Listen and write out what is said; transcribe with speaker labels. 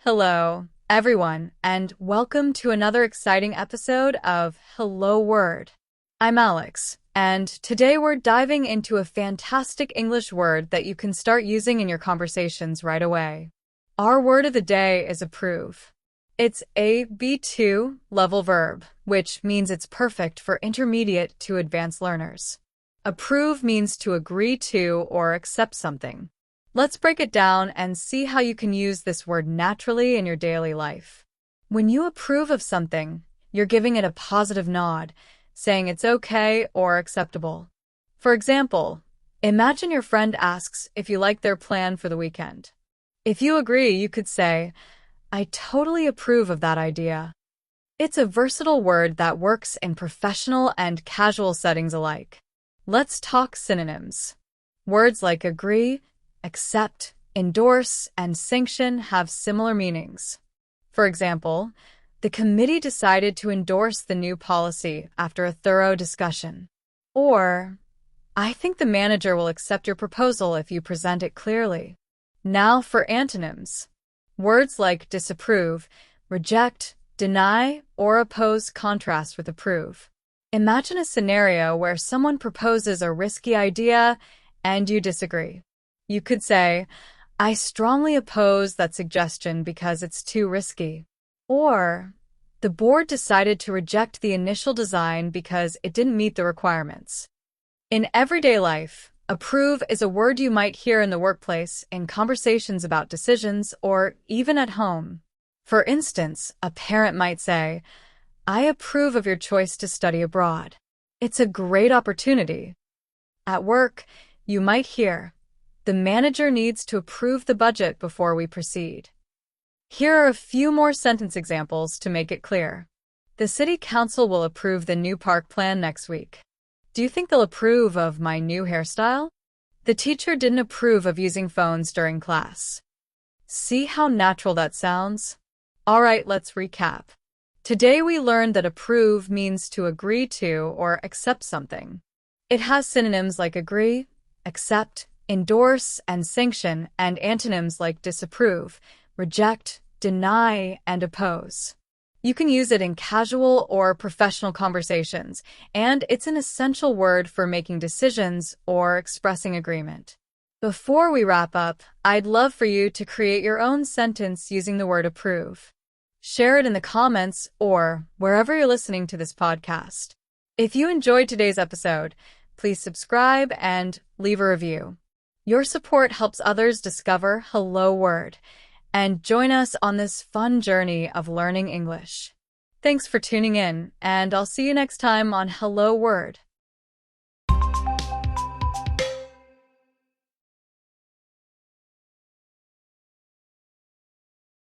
Speaker 1: Hello, everyone, and welcome to another exciting episode of Hello Word. I'm Alex, and today we're diving into a fantastic English word that you can start using in your conversations right away. Our word of the day is approve. It's a B2 level verb, which means it's perfect for intermediate to advanced learners. Approve means to agree to or accept something. Let's break it down and see how you can use this word naturally in your daily life. When you approve of something, you're giving it a positive nod, saying it's okay or acceptable. For example, imagine your friend asks if you like their plan for the weekend. If you agree, you could say, "I totally approve of that idea." It's a versatile word that works in professional and casual settings alike. Let's talk synonyms. Words like agree, accept, endorse, and sanction have similar meanings. For example, the committee decided to endorse the new policy after a thorough discussion. Or, I think the manager will accept your proposal if you present it clearly. Now for antonyms. Words like disapprove, reject, deny, or oppose contrast with approve. Imagine a scenario where someone proposes a risky idea and you disagree. You could say, "I strongly oppose that suggestion because it's too risky." Or, "The board decided to reject the initial design because it didn't meet the requirements." In everyday life, approve is a word you might hear in the workplace, in conversations about decisions, or even at home. For instance, a parent might say, "I approve of your choice to study abroad. It's a great opportunity." At work, you might hear, "The manager needs to approve the budget before we proceed." Here are a few more sentence examples to make it clear. The city council will approve the new park plan next week. Do you think they'll approve of my new hairstyle? The teacher didn't approve of using phones during class. See how natural that sounds? All right, let's recap. Today we learned that approve means to agree to or accept something. It has synonyms like agree, accept, endorse, and sanction, and antonyms like disapprove, reject, deny, and oppose. You can use it in casual or professional conversations, and it's an essential word for making decisions or expressing agreement. Before we wrap up, I'd love for you to create your own sentence using the word approve. Share it in the comments or wherever you're listening to this podcast. If you enjoyed today's episode, please subscribe and leave a review. Your support helps others discover Hello Word and join us on this fun journey of learning English. Thanks for tuning in, and I'll see you next time on Hello Word.